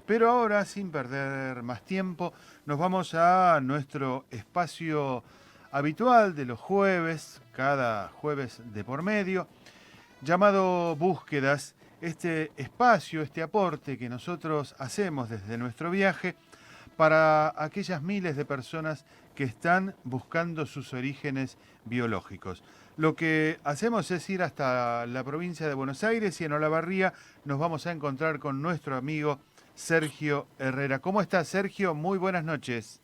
Pero ahora, sin perder más tiempo, nos vamos a nuestro espacio habitual de los jueves, cada jueves de por medio, llamado Búsquedas, este espacio, este aporte que nosotros hacemos desde nuestro viaje para aquellas miles de personas que están buscando sus orígenes biológicos. Lo que hacemos es ir hasta la provincia de Buenos Aires y en Olavarría nos vamos a encontrar con nuestro amigo Sergio Herrera. ¿Cómo estás, Sergio? Muy buenas noches.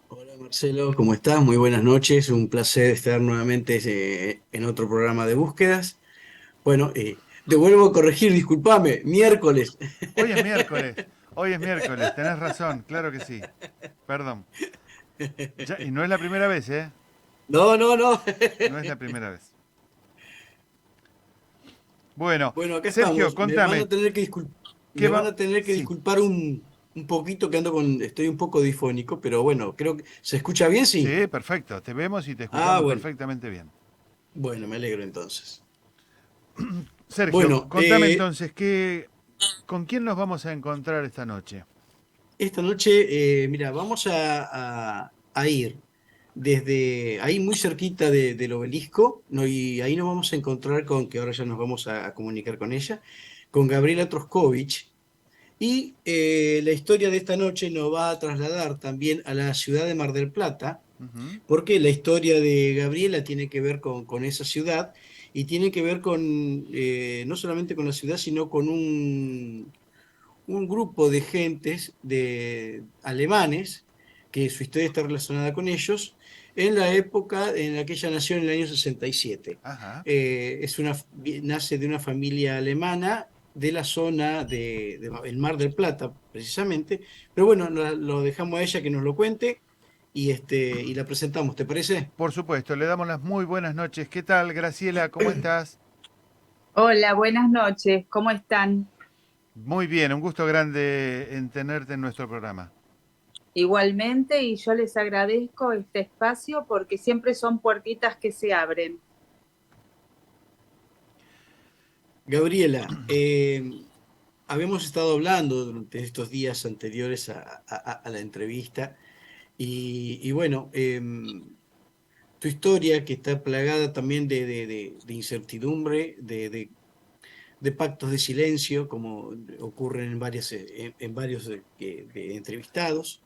Hola Marcelo, ¿cómo estás? Muy buenas noches, un placer estar nuevamente en otro programa de búsquedas. Bueno, te vuelvo a corregir, discúlpame, miércoles. Hoy es miércoles, tenés razón, claro que sí. Perdón. Y no es la primera vez, ¿eh? No, no, no. No es la primera vez. Bueno, Bueno, acá Sergio, estamos. contame, ¿qué Me van va? a tener que Sí, disculpar un poquito que estoy un poco difónico, pero bueno, creo que se escucha bien, sí. sí, perfecto. Te vemos y te Ah, escuchamos bueno, perfectamente bien. bueno, me alegro entonces. Sergio, Bueno, contame entonces, ¿con quién nos vamos a encontrar esta noche? esta noche, mira, vamos a ir desde ahí muy cerquita del obelisco, ¿no? Y ahí nos vamos a encontrar con, que ahora ya nos vamos a comunicar con ella, con Gabriela Troskovich. Y la historia de esta noche nos va a trasladar también a la ciudad de Mar del Plata, Ujú. porque la historia de Gabriela tiene que ver con esa ciudad y tiene que ver con, no solamente con la ciudad, sino con un grupo de gentes de alemanes, que su historia está relacionada con ellos, en la época en la que ella nació en el año 67. Ajá. Nace de una familia alemana de la zona el Mar del Plata, precisamente, pero bueno, lo dejamos a ella que nos lo cuente y la presentamos, ¿te parece? Por supuesto, le damos las muy buenas noches. ¿Qué tal, Graciela? ¿Cómo estás? Hola, buenas noches, ¿cómo están? Muy bien, un gusto grande en tenerte en nuestro programa. Igualmente, y yo les agradezco este espacio porque siempre son puertitas que se abren. Gabriela, habíamos estado hablando durante estos días anteriores a la entrevista y bueno, tu historia que está plagada también de incertidumbre, de pactos de silencio, como ocurren en varios de entrevistados.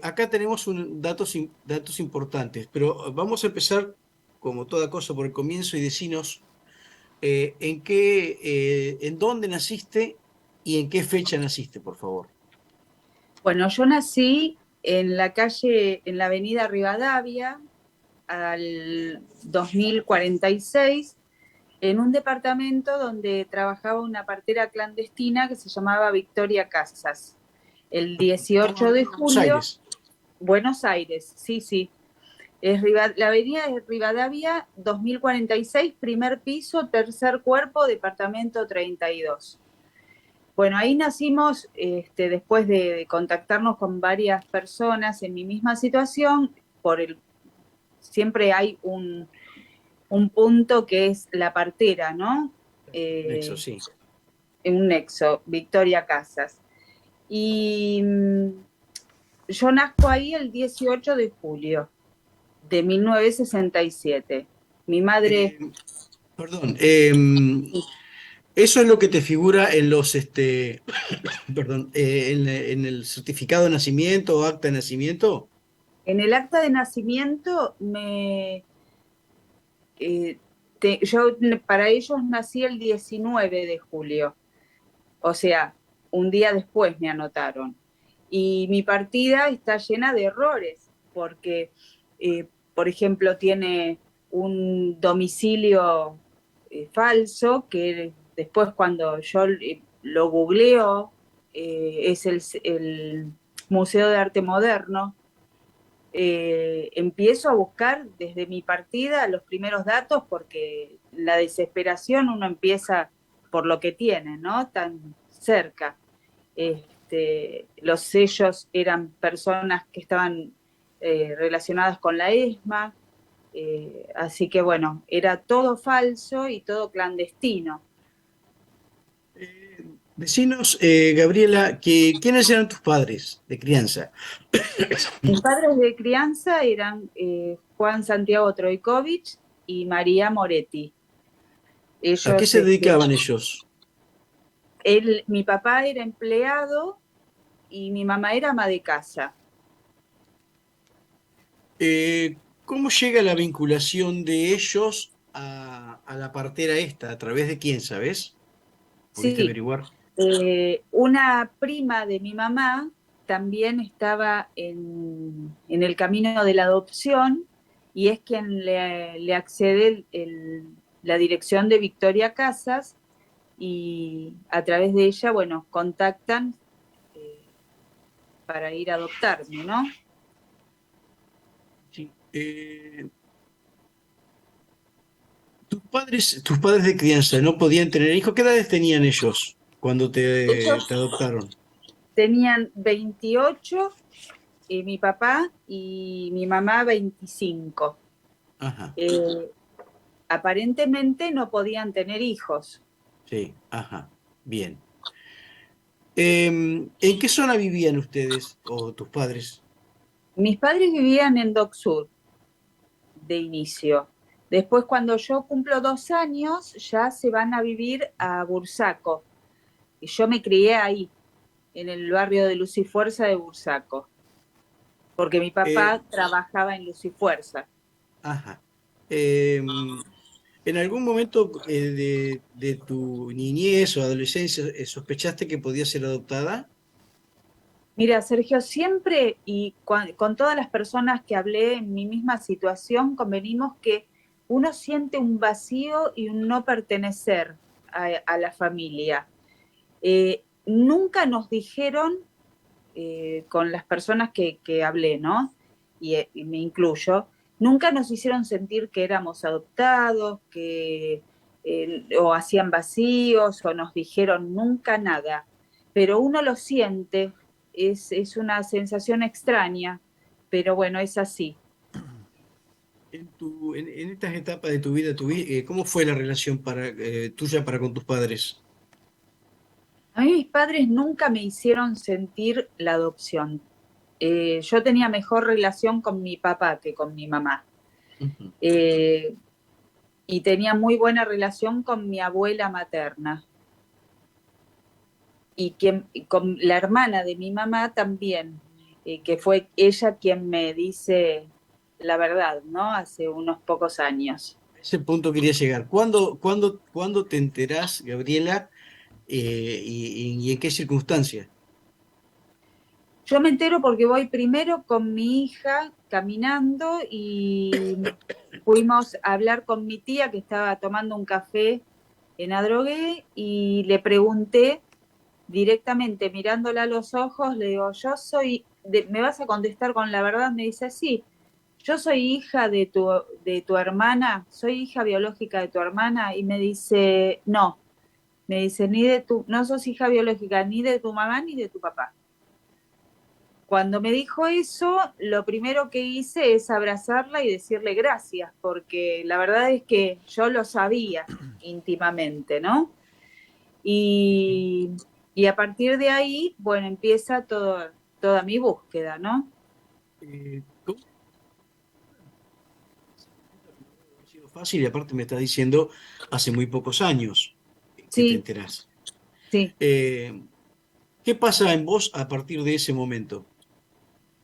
Acá tenemos datos importantes, pero vamos a empezar, como toda cosa, por el comienzo y decinos en dónde naciste y en qué fecha naciste, por favor. Bueno, yo nací en la calle, en la avenida Rivadavia, al 2046, en un departamento donde trabajaba una partera clandestina que se llamaba Victoria Casas. El Estamos 18 de hablando de Buenos julio, Aires. Buenos Aires, sí, sí. La avenida es Rivadavia 2046, primer piso, tercer cuerpo, departamento 32. Bueno, ahí nacimos después de contactarnos con varias personas en mi misma situación. Siempre hay un punto que es la partera, ¿no? Nexo, Eh, sí. en un nexo, Victoria Casas. Y yo nazco ahí el 18 de julio de 1967. Mi Eh, madre. Perdón, eso es lo que te figura en perdón, en el certificado de nacimiento o acta de nacimiento. En el acta de nacimiento yo para ellos nací el 19 de julio, o sea, un día después me anotaron. Y mi partida está llena de errores, porque, por ejemplo, tiene un domicilio falso que después cuando yo lo googleo, es el Museo de Arte Moderno. Empiezo a buscar desde mi partida los primeros datos porque la desesperación uno empieza por lo que tiene, ¿no? Tan cerca. Los sellos eran personas que estaban relacionadas con la ESMA, así que bueno, era todo falso y todo clandestino. Decinos, Gabriela, ¿quiénes eran tus padres de crianza? Mis padres de crianza eran Juan Santiago Trojkovic y María Moretti. ¿A qué Ellos, se dedicaban ellos? mi papá era empleado y mi mamá era ama de casa. Eh, ¿Cómo llega la vinculación de ellos a la partera esta? ¿A través de quién, sabes? ¿Pudiste Sí, averiguar? una prima de mi mamá también estaba en el camino de la adopción y es quien le accede la dirección de Victoria Casas y a través de ella, bueno, contactan eh, para ir a adoptarme, ¿no? Sí. Tus padres de crianza no podían tener hijos. ¿Qué edades tenían ellos cuando te Ellos adoptaron? tenían 28, mi papá y mi mamá 25. Ajá, Eh, Aparentemente no podían tener hijos. sí, ajá, bien. ¿En qué zona vivían ustedes o tus padres? Mis padres vivían en Dock Sur de inicio. Después, cuando yo cumplo 2 años, ya se van a vivir a Bursaco. Y yo me crié ahí, en el barrio de Luz y Fuerza de Bursaco, porque mi Eh, papá trabajaba en Luz y Fuerza. ajá. ¿En algún momento de tu niñez o adolescencia sospechaste que podía ser adoptada? Mira, Sergio, siempre y con todas las personas que hablé en mi misma situación, convenimos que uno siente un vacío y un no pertenecer a la familia. Nunca nos dijeron, con las personas que hablé, ¿no? Y me incluyo, nunca nos hicieron sentir que éramos adoptados, que o hacían vacíos, o nos dijeron nunca nada. Pero uno lo siente, es una sensación extraña, pero bueno, es así. En estas etapas de tu vida, ¿cómo fue la relación tuya para con tus padres? A mí mis padres nunca me hicieron sentir la adopción. Yo tenía mejor relación con mi papá que con mi mamá. Ujú. Eh, y tenía muy buena relación con mi abuela materna. Y con la hermana de mi mamá también, que fue ella quien me dice la verdad, ¿no? Hace unos pocos años. A ese punto quería llegar. ¿Cuándo te enterás, Gabriela, y en qué circunstancia? Yo me entero porque voy primero con mi hija caminando y fuimos a hablar con mi tía que estaba tomando un café en Adrogué y le pregunté directamente mirándola a los ojos, le digo, ¿me vas a contestar con la verdad? Me dice, sí, yo soy hija de tu hermana, soy hija biológica de tu hermana, y me dice, no, me dice, no sos hija biológica ni de tu mamá ni de tu papá. Cuando me dijo eso, lo primero que hice es abrazarla y decirle gracias, porque la verdad es que yo lo sabía íntimamente, ¿no? Y, y a partir de ahí, bueno, empieza toda mi búsqueda, ¿no? ¿Cómo? Ha sido fácil y aparte me estás diciendo hace muy pocos años que te Sí, enterás. sí. Eh, ¿Qué pasa en vos a partir de ese momento?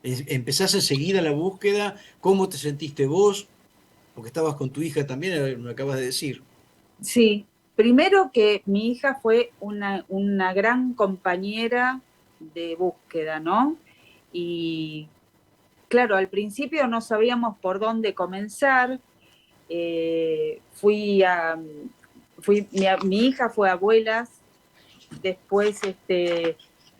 ¿Empezás enseguida la búsqueda? ¿Cómo te sentiste vos? Porque estabas con tu hija también, me acabas de decir. Sí, primero que mi hija fue una gran compañera de búsqueda, ¿no? Y claro, al principio no sabíamos por dónde comenzar. Eh, fui a, mi hija fue a abuelas, después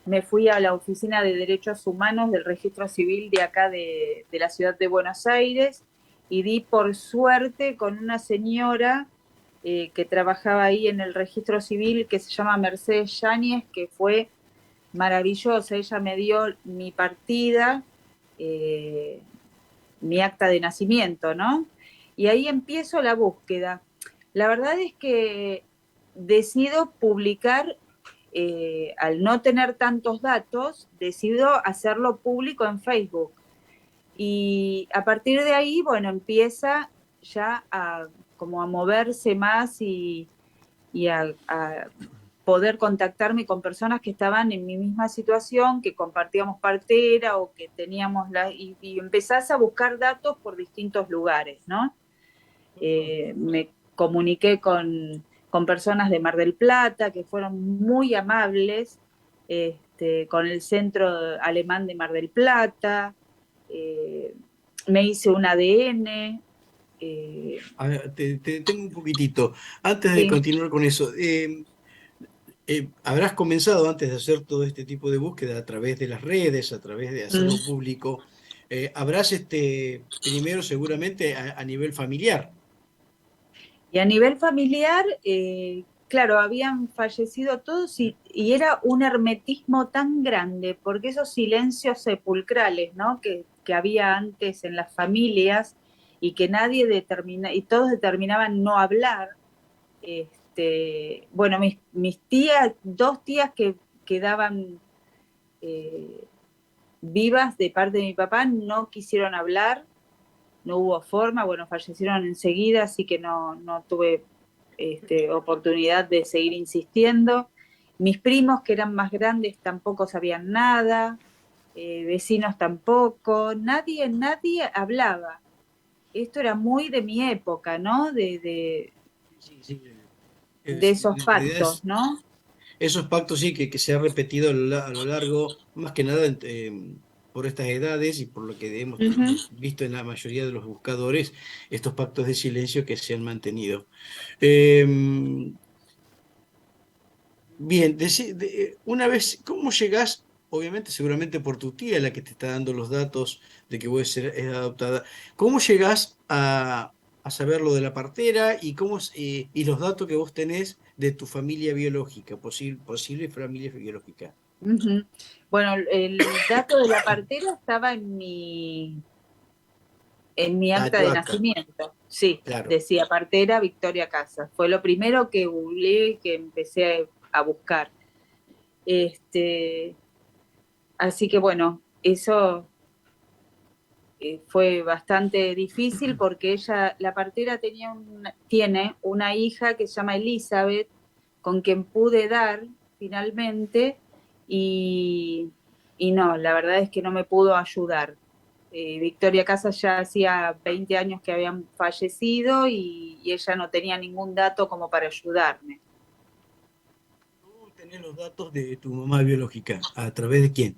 me fui a la Oficina de Derechos Humanos del Registro Civil de acá de la ciudad de Buenos Aires y di por suerte con una señora que trabajaba ahí en el registro civil que se llama Mercedes Yáñez, que fue maravillosa. Ella me dio mi partida, eh, mi acta de nacimiento, ¿no? Y ahí empiezo la búsqueda. La verdad es que decido publicar al no tener tantos datos, decidió hacerlo público en Facebook. Y a partir de ahí, bueno, empieza ya como a moverse más y a poder contactarme con personas que estaban en mi misma situación, que compartíamos partera o que teníamos y empezás a buscar datos por distintos lugares, ¿no? Me comuniqué con personas de Mar del Plata que fueron muy amables, con el Centro Alemán de Mar del Plata, me hice un ADN. A ver, te detengo un poquitito. Antes de Sí. continuar con eso, habrás comenzado antes de hacer todo este tipo de búsqueda a través de las redes, a través de hacerlo público. Habrás primero seguramente a nivel familiar. Y a nivel familiar, claro, habían fallecido todos y era un hermetismo tan grande, porque esos silencios sepulcrales, ¿no? Que había antes en las familias y que nadie determina, y todos determinaban no hablar. Bueno, mis tías, dos tías que quedaban vivas de parte de mi papá, no quisieron hablar, no hubo forma, bueno, fallecieron enseguida, así que no tuve oportunidad de seguir insistiendo. Mis primos, que eran más grandes, tampoco sabían nada, vecinos tampoco, nadie hablaba. Esto era muy de mi época, ¿no? Sí, sí. De esos En realidad pactos, ¿no? esos pactos sí que se han repetido a lo largo, más que nada por estas edades y por lo que hemos Uh-huh. visto en la mayoría de los buscadores, estos pactos de silencio que se han mantenido. Eh, Bien, una vez, ¿cómo llegás? Obviamente, seguramente por tu tía, la que te está dando los datos de que vos eres adoptada. ¿Cómo llegás a saber lo de la partera y los datos que vos tenés de tu familia biológica, posible familia biológica? Uh-huh. Bueno, el dato de la partera estaba en mi Ah, acta tu de acta, nacimiento. Sí, claro. decía partera Victoria Casas. Fue lo primero que googleé y que empecé a buscar. Este, Así que bueno, eso fue bastante difícil porque ella, la partera tiene una hija que se llama Elizabeth, con quien pude dar finalmente, y, y no, la verdad es que no me pudo ayudar. Victoria Casas ya hacía 20 años que habían fallecido y ella no tenía ningún dato como para ayudarme. ¿Tú tenés los datos de tu mamá biológica? ¿A través de quién?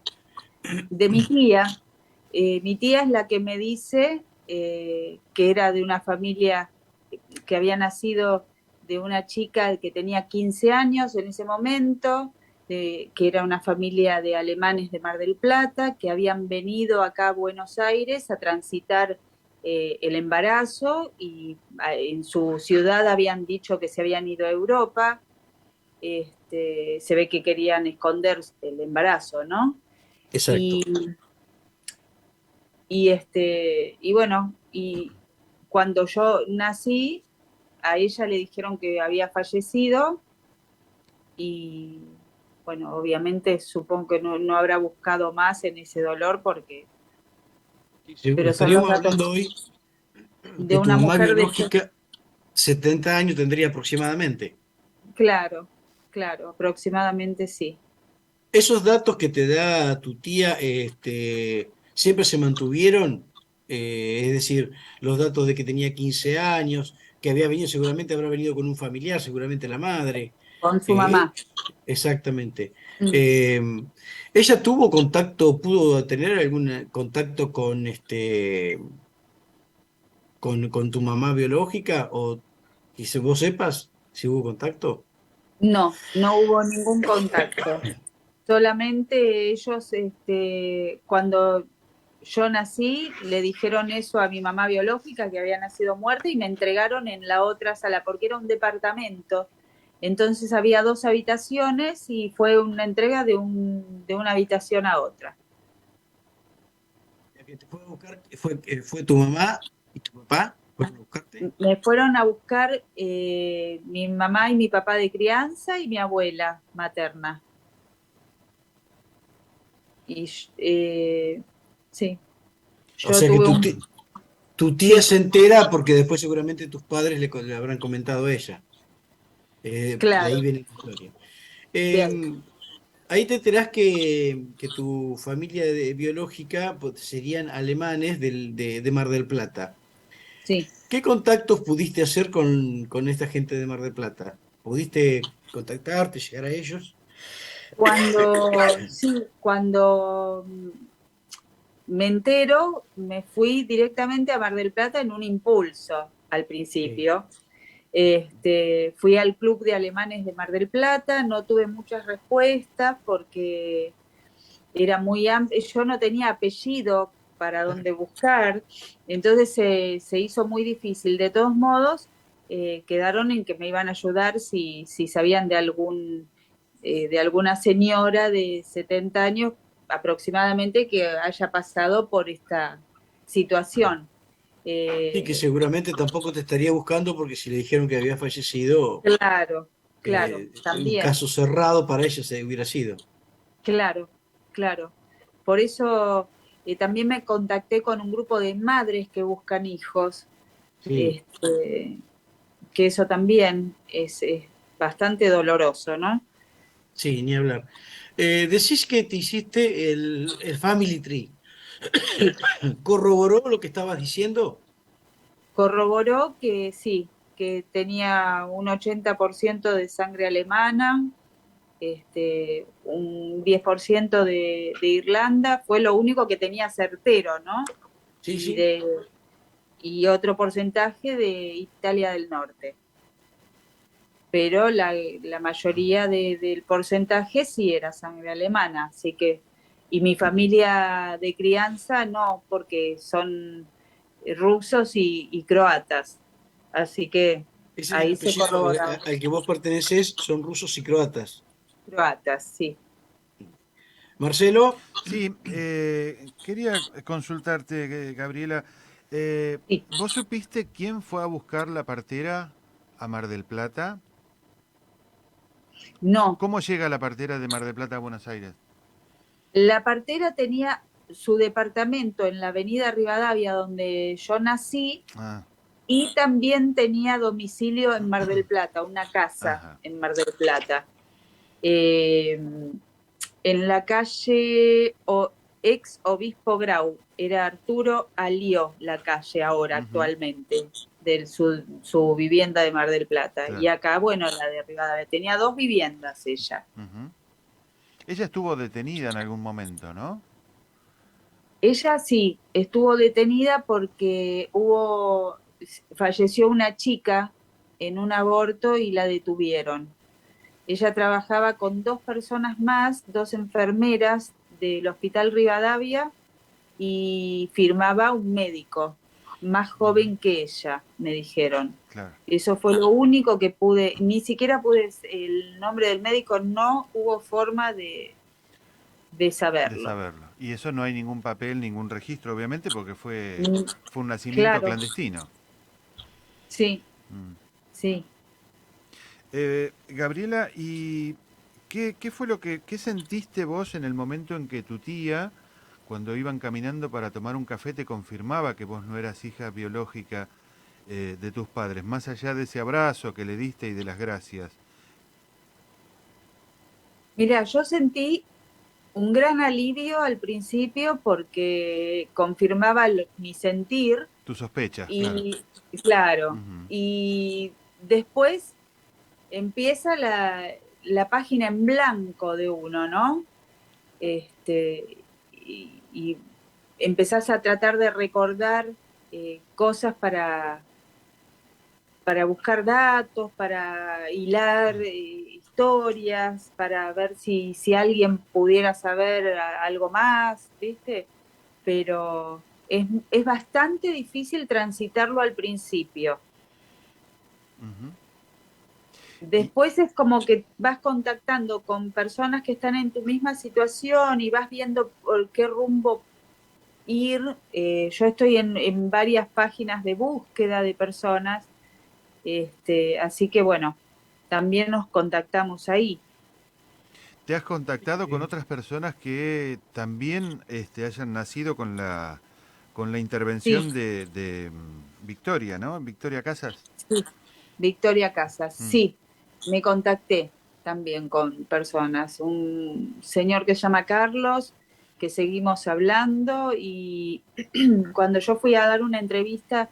De mi tía es la que me dice que era de una familia que había nacido de una chica que tenía 15 años en ese momento, que era una familia de alemanes de Mar del Plata, que habían venido acá a Buenos Aires a transitar el embarazo y en su ciudad habían dicho que se habían ido a Europa. Se ve que querían esconder el embarazo, ¿no? Exacto. Y, y bueno, y cuando yo nací, a ella le dijeron que había fallecido y bueno, obviamente supongo que no habrá buscado más en ese dolor porque, Sí, seguro. pero son los Estaríamos datos hablando hoy de que tu una mamá mujer biológica 70 años tendría aproximadamente. claro, claro, aproximadamente sí. Esos datos que te da tu tía, siempre se mantuvieron, es decir, los datos de que tenía 15 años, que había venido, seguramente habrá venido con un familiar, seguramente la madre. Con su eh, mamá. Exactamente. Mm. Eh, ¿Ella tuvo contacto, pudo tener algún contacto con tu mamá biológica? O, y si vos sepas, si hubo contacto. No hubo ningún contacto. Solamente ellos, cuando yo nací, le dijeron eso a mi mamá biológica, que había nacido muerta, y me entregaron en la otra sala, porque era un departamento. Entonces había dos habitaciones y fue una entrega de una habitación a otra. La que te fue a buscar fue tu mamá y tu papá. ¿Fueron a buscarte? Me fueron a buscar mi mamá y mi papá de crianza y mi abuela materna. Y sí, O yo sea que tuve un... tu tía Sí, se entera porque después seguramente tus padres le habrán comentado a ella. De ahí claro, viene la historia. bien, Ahí te enterás que tu familia biológica pues, serían alemanes de Mar del Plata. sí. ¿Qué contactos pudiste hacer con esta gente de Mar del Plata? ¿Pudiste contactarte, llegar a ellos? Cuando me entero, me fui directamente a Mar del Plata en un impulso al Sí. principio. Fui al Club de Alemanes de Mar del Plata, no tuve muchas respuestas porque era muy amplio, yo no tenía apellido para dónde buscar, entonces se hizo muy difícil. De todos modos, quedaron en que me iban a ayudar si sabían de alguna señora de 70 años aproximadamente que haya pasado por esta situación. Sí, que Eh, seguramente tampoco te estaría buscando porque si le dijeron que había fallecido, claro, claro, un también. caso cerrado para ella se hubiera sido. Claro, claro. Por eso también me contacté con un grupo de madres que buscan hijos, Sí, este, que eso también es bastante doloroso, ¿no? sí, ni hablar. Decís que te hiciste el Family Tree. Sí, ¿Corroboró lo que estabas diciendo? corroboró que sí, que tenía un 80% de sangre alemana, un 10% de Irlanda, fue lo único que tenía certero, ¿no? Sí, Y, sí. de, y otro porcentaje de Italia del Norte. Pero la mayoría del porcentaje sí era sangre alemana, así que, y mi familia de crianza no, porque son rusos y croatas, así que Ese es el ahí se apellido corroboraba. al que vos perteneces, son rusos y croatas. Croatas, sí. Marcelo, Sí, quería consultarte, Gabriela. Eh, Sí. ¿Vos supiste quién fue a buscar la partera a Mar del Plata? No, ¿Cómo llega la partera de Mar del Plata a Buenos Aires? la partera tenía su departamento en la avenida Rivadavia, donde yo nací, Ah, y también tenía domicilio en Mar del Plata, una casa ajá. en Mar del Plata. Eh, en la calle ex Obispo Grau, era Arturo Alió la calle ahora Ujú, actualmente, de su vivienda de Mar del Plata. Y claro. acá, bueno, la de Rivadavia. Tenía dos viviendas ella. Ujú. Ella estuvo detenida en algún momento, ¿no? Ella sí, estuvo detenida porque falleció una chica en un aborto y la detuvieron. Ella trabajaba con dos personas más, dos enfermeras del Hospital Rivadavia y firmaba un médico más Ujú, joven que ella, me dijeron. claro, Eso fue lo único que pude, ni siquiera pude, el nombre del médico no hubo forma de de saberlo. saberlo. Y eso no hay ningún papel, ningún registro, obviamente, porque Mm, fue un nacimiento claro, clandestino. sí, Mm. sí. Gabriela, ¿y qué fue qué sentiste vos en el momento en que tu tía, cuando iban caminando para tomar un café, te confirmaba que vos no eras hija biológica de tus padres, más allá de ese abrazo que le diste y de las gracias? Mira, yo sentí un gran alivio al principio porque confirmaba mi sentir Tus sospechas, claro. y claro, Ujú, y después empieza la página en blanco de uno, ¿no? Y empezás a tratar de recordar cosas para buscar datos, para hilar historias, para ver si alguien pudiera saber algo más, ¿viste? Pero es bastante difícil transitarlo al principio. ujú. Y, Después es como que vas contactando con personas que están en tu misma situación y vas viendo por qué rumbo ir, yo estoy en varias páginas de búsqueda de personas, así que bueno, también nos contactamos ahí. ¿Te has contactado con otras personas que también hayan nacido con la Sí, intervención de Victoria, ¿no? Victoria Casas. sí, Victoria Casas, Mm. sí, me contacté también con personas, un señor que se llama Carlos, que seguimos hablando y cuando yo fui a dar una entrevista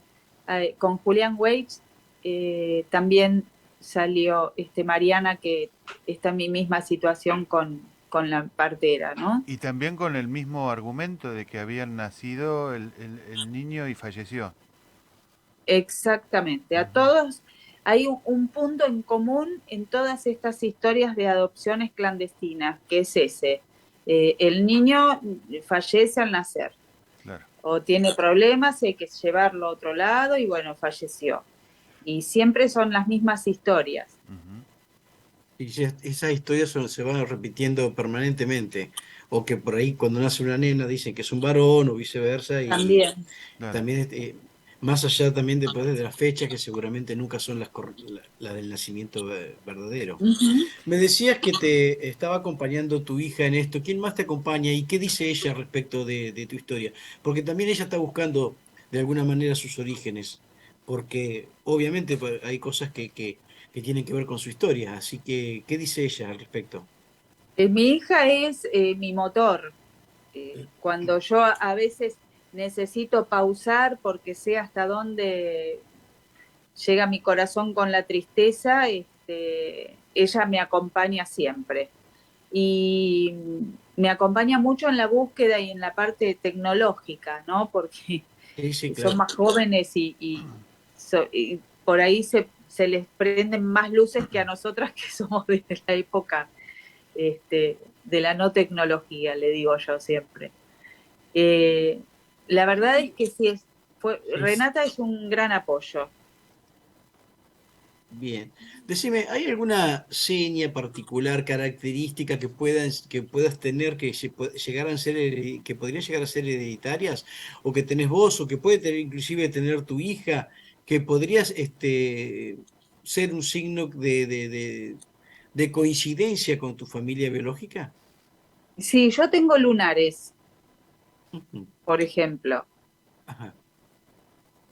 con Julián Weitz, también salió Mariana, que está en mi misma situación con la partera, ¿no? Y también con el mismo argumento de que habían nacido el niño y falleció. Exactamente, a Ujú. todos hay un punto en común en todas estas historias de adopciones clandestinas, que es ese. El niño fallece al nacer Claro. o tiene problemas, hay que llevarlo a otro lado y bueno, falleció. Y siempre son las mismas historias. Ujú. Y esas historias se van repitiendo permanentemente. O que por ahí cuando nace una nena dicen que es un varón o viceversa. Y También. Claro. también, más allá también después de las fechas que seguramente nunca son las del nacimiento verdadero. Ujú. Me decías que te estaba acompañando tu hija en esto. ¿Quién más te acompaña y qué dice ella respecto de tu historia? Porque también ella está buscando de alguna manera sus orígenes, porque obviamente pues, hay cosas que tienen que ver con su historia. Así que, ¿qué dice ella al respecto? Mi hija es mi motor. Cuando yo a veces necesito pausar porque sé hasta dónde llega mi corazón con la tristeza, ella me acompaña siempre. Y me acompaña mucho en la búsqueda y en la parte tecnológica, ¿no? Porque Sí, sí, son claro. más jóvenes y por ahí se les prenden más luces que a nosotras que somos de la época de la no tecnología, le digo yo siempre. Eh, la verdad es que sí, Es Renata es un gran apoyo. bien. Decime, ¿hay alguna seña particular, característica que puedas tener llegaran a ser, que podrían llegar a ser hereditarias? ¿O que tenés vos, o que puede tener inclusive tener tu hija, que podrías ser un signo de coincidencia con tu familia biológica? Sí, yo tengo lunares, Ujú. por ejemplo. Ajá.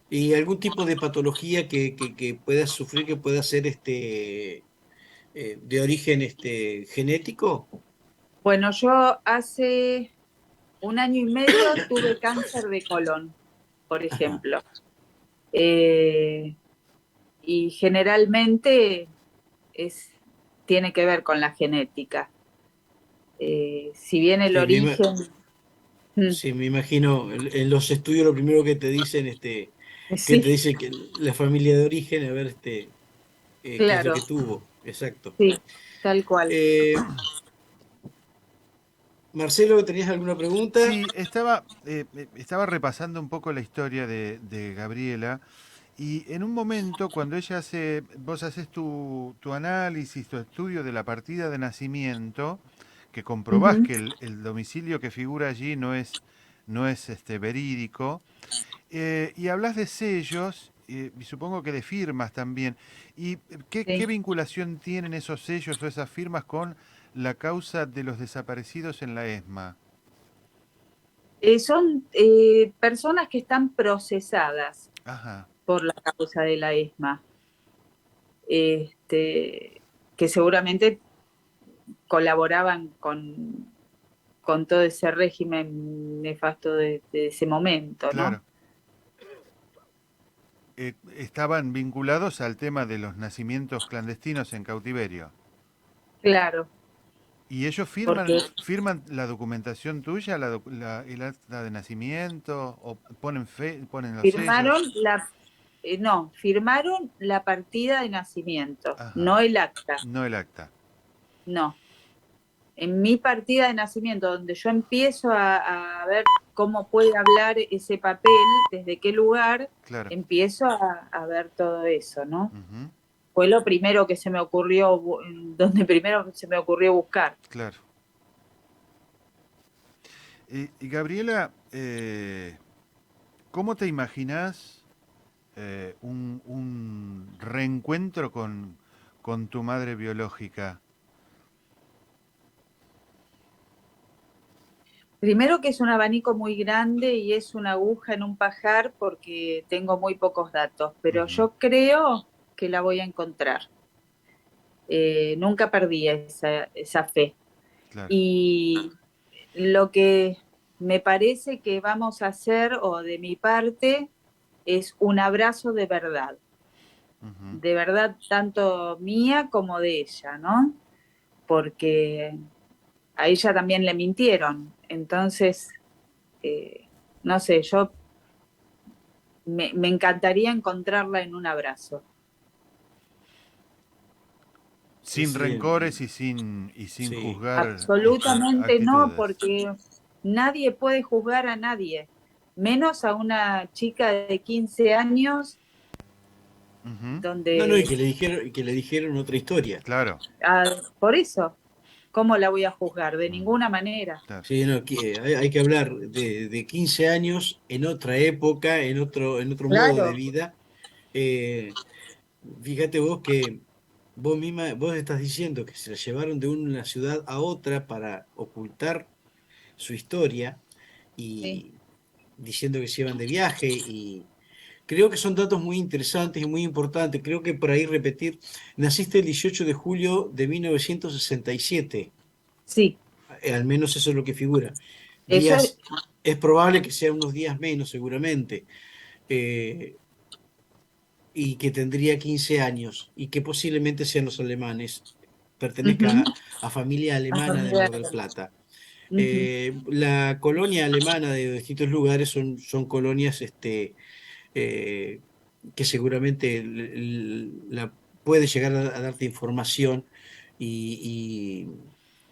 ¿Y algún tipo de patología que puedas sufrir, que pueda ser de origen genético? Bueno, yo hace un año y medio tuve cáncer de colon, por Ajá. ejemplo. Eh, y generalmente es, tiene que ver con la genética. Si bien el Sí, origen, mm, sí, me imagino, en los estudios lo primero que te dicen, que te sí, dice que la familia de origen, a ver, qué es lo claro, que tuvo, exacto. sí, tal cual. Eh, Marcelo, ¿tenías alguna pregunta? Sí, estaba repasando un poco la historia de Gabriela y en un momento cuando vos haces tu análisis, tu estudio de la partida de nacimiento, que comprobás Ujú. que el domicilio que figura allí no es verídico, y hablas de sellos, y supongo que de firmas también. ¿Y qué Sí. vinculación tienen esos sellos o esas firmas con la causa de los desaparecidos en la ESMA? Son personas que están procesadas Ajá, por la causa de la ESMA, este, que seguramente colaboraban con todo ese régimen nefasto de ese momento, ¿no? claro. Estaban vinculados al tema de los nacimientos clandestinos en cautiverio. Claro, ¿Y ellos porque firman la documentación tuya, el acta de nacimiento, o ponen los firmaron sellos? no, firmaron la partida de nacimiento, Ajá, no el acta, no el acta. no. En mi partida de nacimiento, donde yo empiezo a ver cómo puede hablar ese papel, desde qué lugar, Claro. empiezo a ver todo eso, ¿no? Ujú. Fue lo primero que se me ocurrió, donde primero se me ocurrió buscar. Claro. Y Gabriela, ¿cómo te imaginás un reencuentro con tu madre biológica? Primero que es un abanico muy grande y es una aguja en un pajar porque tengo muy pocos datos, pero Ujú, yo creo que la voy a encontrar. Nunca perdí esa fe. claro. Y lo que me parece que vamos a hacer, o de mi parte, es un abrazo Ujú. de verdad tanto mía como de ella, ¿no? Porque a ella también le mintieron. Entonces, eh, no sé, me encantaría encontrarla en un abrazo. Sin Sí, rencores y sin sí, juzgar Absolutamente no, actitudes. porque nadie puede juzgar a nadie, menos a una chica de 15 años Ujú, no, no, donde, y que le dijeron otra historia. claro. ah, por eso, ¿cómo la voy a juzgar? De Mm, ninguna manera. claro. Sí, no, hay que hablar de 15 años en otra época, en otro modo de Claro. vida. Eh, Fíjate vos que vos misma, vos estás diciendo que se la llevaron de una ciudad a otra para ocultar su historia Sí. y diciendo que se iban de viaje y creo que son datos muy interesantes y muy importantes. Creo que por ahí repetir, naciste el 18 de julio de 1967. Sí, Al menos eso es lo que figura. eso es. Días, es probable que sean unos días menos seguramente. Eh, y que tendría 15 años y que posiblemente sean los alemanes, pertenezca Ujú. a familia A alemana de familia. Mar del Plata. Ujú. La colonia alemana de distintos lugares son colonias eh, que seguramente la puede llegar a darte información y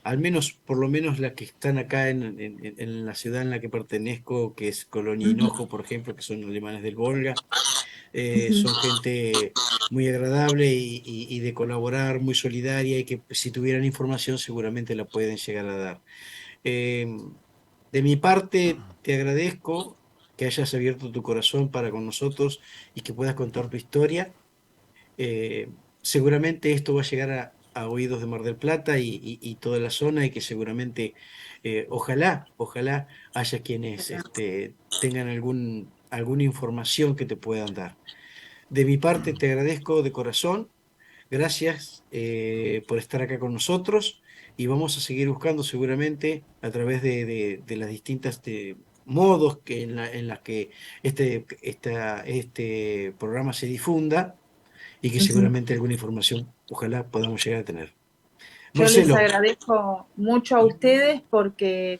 al menos, por lo menos las que están acá en la ciudad en la que pertenezco, que es Colonia Ujú. Hinojo, por ejemplo, que son alemanes del Volga, Ujú. son gente muy agradable y de colaborar, muy solidaria y que si tuvieran información seguramente la pueden llegar a dar. Eh, de mi parte, te agradezco que hayas abierto tu corazón para con nosotros y que puedas contar tu historia. Seguramente esto va a llegar a oídos de Mar del Plata y toda la zona y que seguramente, ojalá haya quienes tengan alguna información que te puedan dar. De mi parte, te agradezco de corazón. Gracias por estar acá con nosotros y vamos a seguir buscando seguramente a través de las distintas modos en las que este programa se difunda y que Ujú. seguramente alguna información ojalá podamos llegar a tener. Yo les Marcelo, agradezco mucho a ustedes porque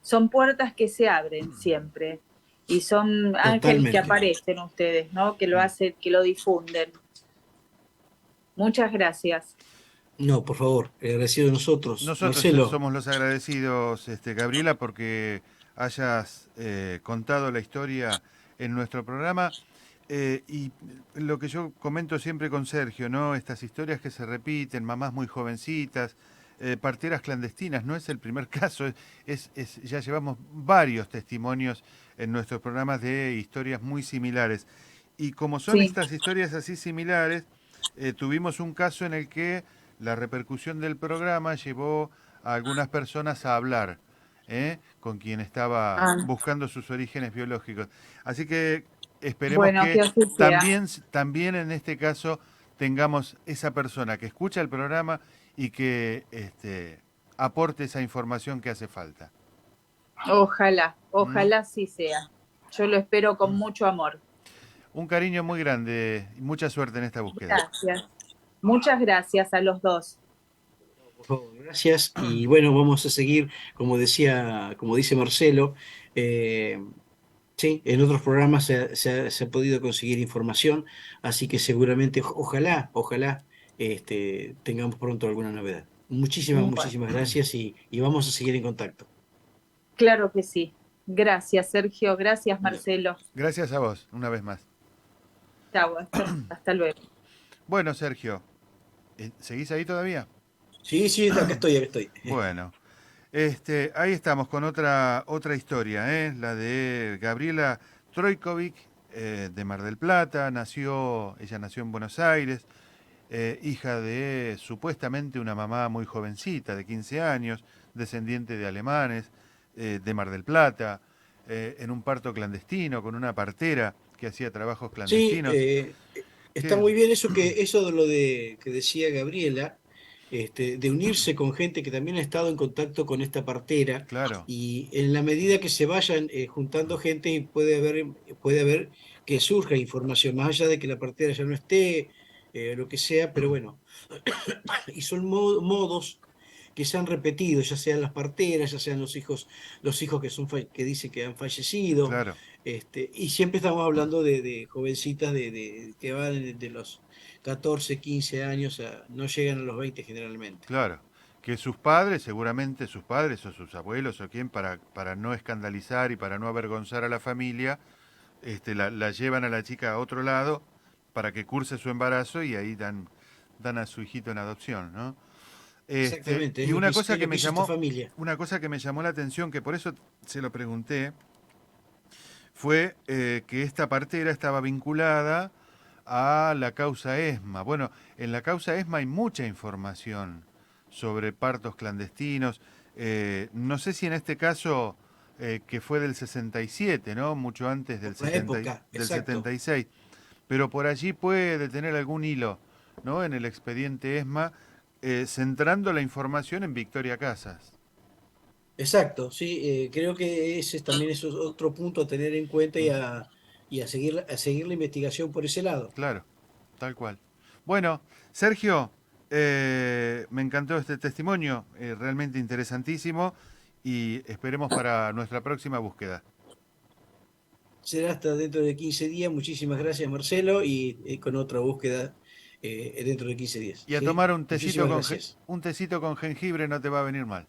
son puertas que se abren siempre y son ángeles que totalmente. aparecen ustedes, ¿no? Que lo hacen, que lo difunden. Muchas gracias. No, por favor, agradecido a nosotros. Nosotros Marcelo, somos los agradecidos, Gabriela, porque hayas contado la historia en nuestro programa. Y lo que yo comento siempre con Sergio, ¿no? Estas historias que se repiten, mamás muy jovencitas, parteras clandestinas, no es el primer caso, ya llevamos varios testimonios en nuestros programas de historias muy similares. Y como son Sí. estas historias así similares, tuvimos un caso en el que la repercusión del programa llevó a algunas personas a hablar con quien estaba Ah, buscando sus orígenes biológicos. Así que esperemos bueno, que que así sea. también en este caso tengamos esa persona que escucha el programa y que aporte esa información que hace falta. Ojalá, ¿Mm? ojalá sí sea. Yo lo espero con mucho amor. Un cariño muy grande y mucha suerte en esta búsqueda. Gracias. Muchas gracias a los dos. por favor, gracias. Y bueno, vamos a seguir, como dice Marcelo. eh, Sí, en otros programas se ha podido conseguir información, así que seguramente, ojalá tengamos pronto alguna novedad. Bueno, Muchísimas gracias y vamos a seguir en contacto. claro que sí. Gracias, Sergio. Gracias, No. Marcelo. Gracias a vos, una vez más. Chau, hasta luego. Bueno, Sergio, ¿seguís ahí todavía? Sí, sí, acá estoy. Bueno, Ahí estamos con otra historia, ¿eh? La de Gabriela Trojkovic, de Mar del Plata. Ella nació en Buenos Aires, hija de supuestamente una mamá muy jovencita, de 15 años, descendiente de alemanes, de Mar del Plata, en un parto clandestino con una partera que hacía trabajos Sí, clandestinos. está Que, muy bien eso de lo de que decía Gabriela, de unirse con gente que también ha estado en contacto con esta partera, claro, y en la medida que se vayan juntando gente y puede haber que surja información, más allá de que la partera ya no esté, lo que sea, pero bueno, y son modos que se han repetido, ya sean las parteras, ya sean los hijos que dicen que han fallecido, claro, y siempre estamos hablando de jovencitas que van de los 14 15 años, no llegan a los 20 generalmente. claro. Que sus padres, seguramente sus padres o sus abuelos o quien, para no escandalizar y para no avergonzar a la familia, la llevan a la chica a otro lado para que curse su embarazo y ahí dan a su hijito en adopción, ¿no? Exactamente, Y es lo que hizo esta familia. una cosa que me llamó la atención, que por eso se lo pregunté, fue que esta partera estaba vinculada a la causa ESMA. Bueno, en la causa ESMA hay mucha información sobre partos clandestinos. No sé si en este caso, que fue del 67, ¿no? Mucho antes Por la época, del exacto. 76, pero por allí puede tener algún hilo, ¿no? En el expediente ESMA, centrando la información en Victoria Casas. Exacto, sí, creo que ese también es otro punto a tener en cuenta y Ujú. a seguir la investigación por ese lado. Claro, tal cual. Bueno, Sergio, me encantó este testimonio, realmente interesantísimo, y esperemos para nuestra próxima búsqueda. Será hasta dentro de 15 días. Muchísimas gracias, Marcelo, y con otra búsqueda dentro de 15 días. Y a ¿Sí? tomar Muchísimas gracias. un tecito con jengibre no te va a venir mal.